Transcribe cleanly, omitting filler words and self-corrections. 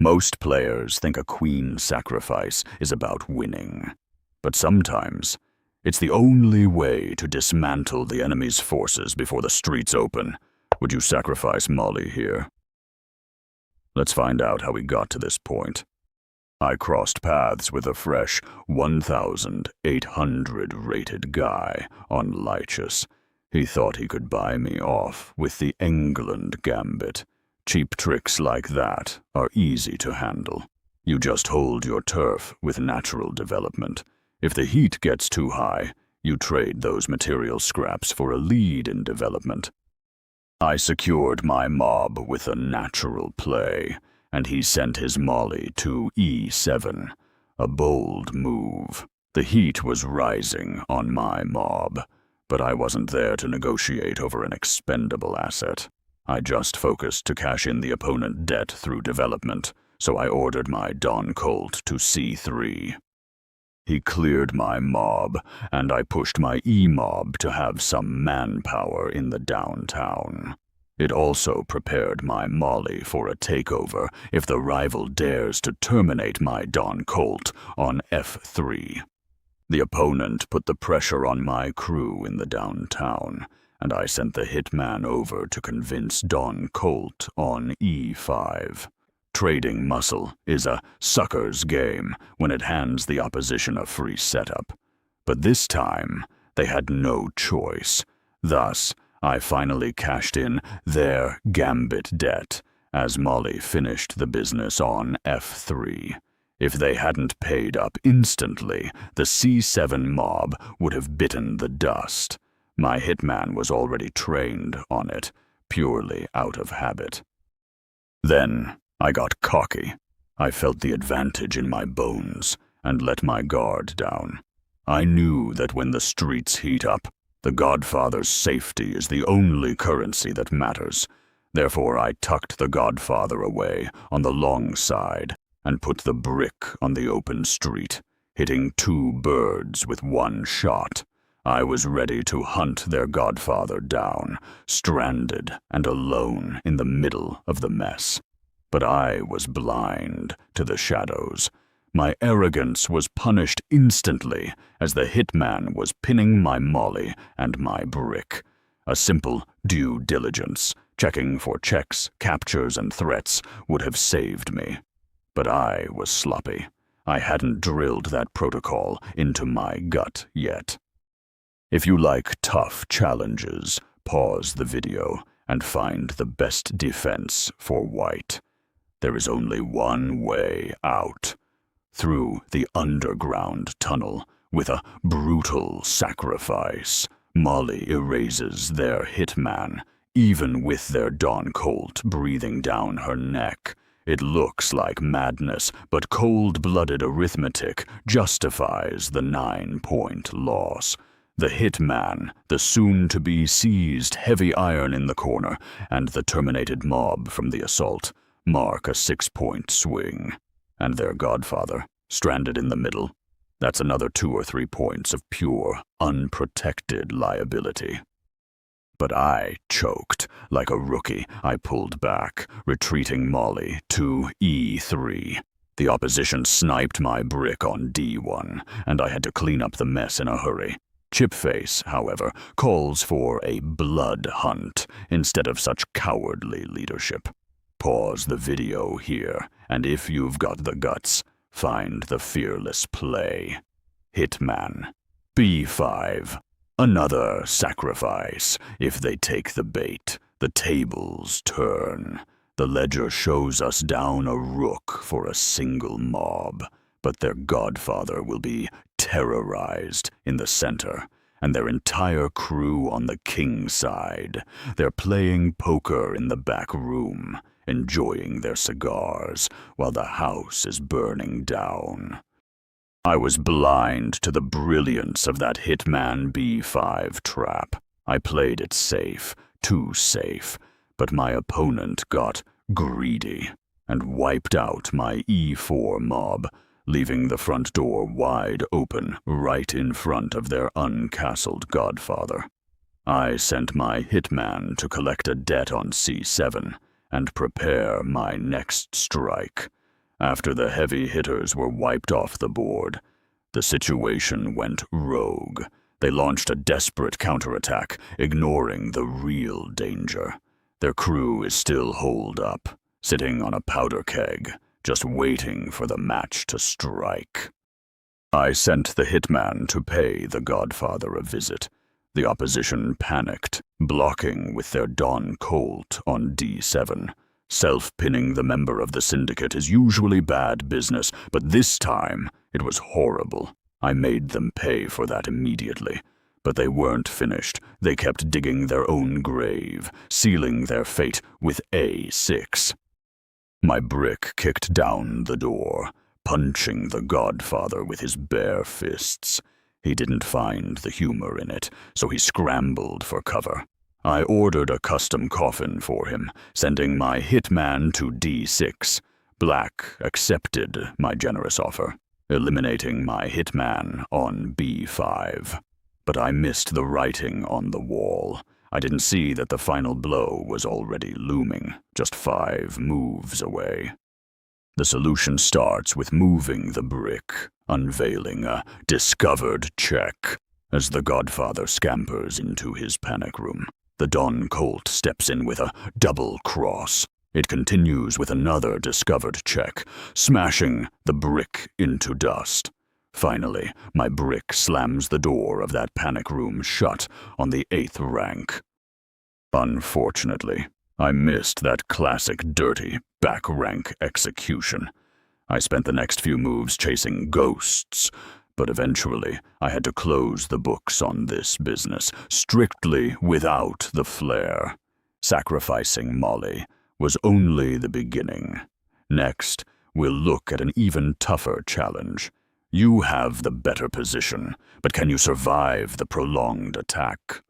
Most players think a queen sacrifice is about winning, but sometimes it's the only way to dismantle the enemy's forces before the streets open. Would you sacrifice Molly here? Let's find out how we got to this point. I crossed paths with a fresh 1,800 rated guy on Lychus. He thought he could buy me off with the England gambit. Cheap tricks like that are easy to handle. You just hold your turf with natural development. If the heat gets too high, you trade those material scraps for a lead in development. I secured my mob with a natural play, and he sent his Molly to E7, a bold move. The heat was rising on my mob, but I wasn't there to negotiate over an expendable asset. I just focused to cash in the opponent debt through development, so I ordered my Don Colt to C3. He cleared my mob, and I pushed my E-mob to have some manpower in the downtown. It also prepared my Molly for a takeover if the rival dares to terminate my Don Colt on F3. The opponent put the pressure on my crew in the downtown, and I sent the hitman over to convince Don Colt on E5. Trading muscle is a sucker's game when it hands the opposition a free setup. But this time, they had no choice. Thus, I finally cashed in their gambit debt as Molly finished the business on F3. If they hadn't paid up instantly, the C7 mob would have bitten the dust. My hitman was already trained on it, purely out of habit. Then I got cocky. I felt the advantage in my bones and let my guard down. I knew that when the streets heat up, the Godfather's safety is the only currency that matters. Therefore, I tucked the Godfather away on the long side and put the brick on the open street, hitting 2 birds with 1 shot. I was ready to hunt their Godfather down, stranded and alone in the middle of the mess. But I was blind to the shadows. My arrogance was punished instantly as the hitman was pinning my Molly and my brick. A simple due diligence, checking for checks, captures, and threats would have saved me. But I was sloppy. I hadn't drilled that protocol into my gut yet. If you like tough challenges, pause the video and find the best defense for white. There is only one way out. Through the underground tunnel, with a brutal sacrifice, Molly erases their hitman, even with their Don Colt breathing down her neck. It looks like madness, but cold-blooded arithmetic justifies the 9-point loss. The hitman, the soon-to-be seized heavy iron in the corner, and the terminated mob from the assault mark a 6-point swing. And their Godfather, stranded in the middle. That's another 2 or 3 points of pure, unprotected liability. But I choked. Like a rookie, I pulled back, retreating Molly to E3. The opposition sniped my brick on D1, and I had to clean up the mess in a hurry. Chipface, however, calls for a blood hunt instead of such cowardly leadership. Pause the video here, and if you've got the guts, find the fearless play. Hitman. B5. Another sacrifice. If they take the bait, the tables turn. The ledger shows us down a rook for a single mob, but their Godfather will be terrorized in the center, and their entire crew on the king side. They're playing poker in the back room, enjoying their cigars while the house is burning down. I was blind to the brilliance of that Hitman B5 trap. I played it safe, too safe, but my opponent got greedy and wiped out my E4 mob, leaving the front door wide open right in front of their uncastled Godfather. I sent my hitman to collect a debt on C7 and prepare my next strike. After the heavy hitters were wiped off the board, the situation went rogue. They launched a desperate counterattack, ignoring the real danger. Their crew is still holed up, sitting on a powder keg, just waiting for the match to strike. I sent the hitman to pay the Godfather a visit. The opposition panicked, blocking with their Don Colt on D7. Self-pinning the member of the Syndicate is usually bad business, but this time it was horrible. I made them pay for that immediately. But they weren't finished. They kept digging their own grave, sealing their fate with A6. My brick kicked down the door, punching the Godfather with his bare fists. He didn't find the humor in it, so he scrambled for cover. I ordered a custom coffin for him, sending my hitman to D6. Black accepted my generous offer, eliminating my hitman on B5. But I missed the writing on the wall. I didn't see that the final blow was already looming, just 5 moves away. The solution starts with moving the brick, unveiling a discovered check. As the Godfather scampers into his panic room, the Don Colt steps in with a double cross. It continues with another discovered check, smashing the brick into dust. Finally, my brick slams the door of that panic room shut on the 8th rank. Unfortunately, I missed that classic dirty back rank execution. I spent the next few moves chasing ghosts, but eventually I had to close the books on this business, strictly without the flair. Sacrificing Molly was only the beginning. Next, we'll look at an even tougher challenge. You have the better position, but can you survive the prolonged attack?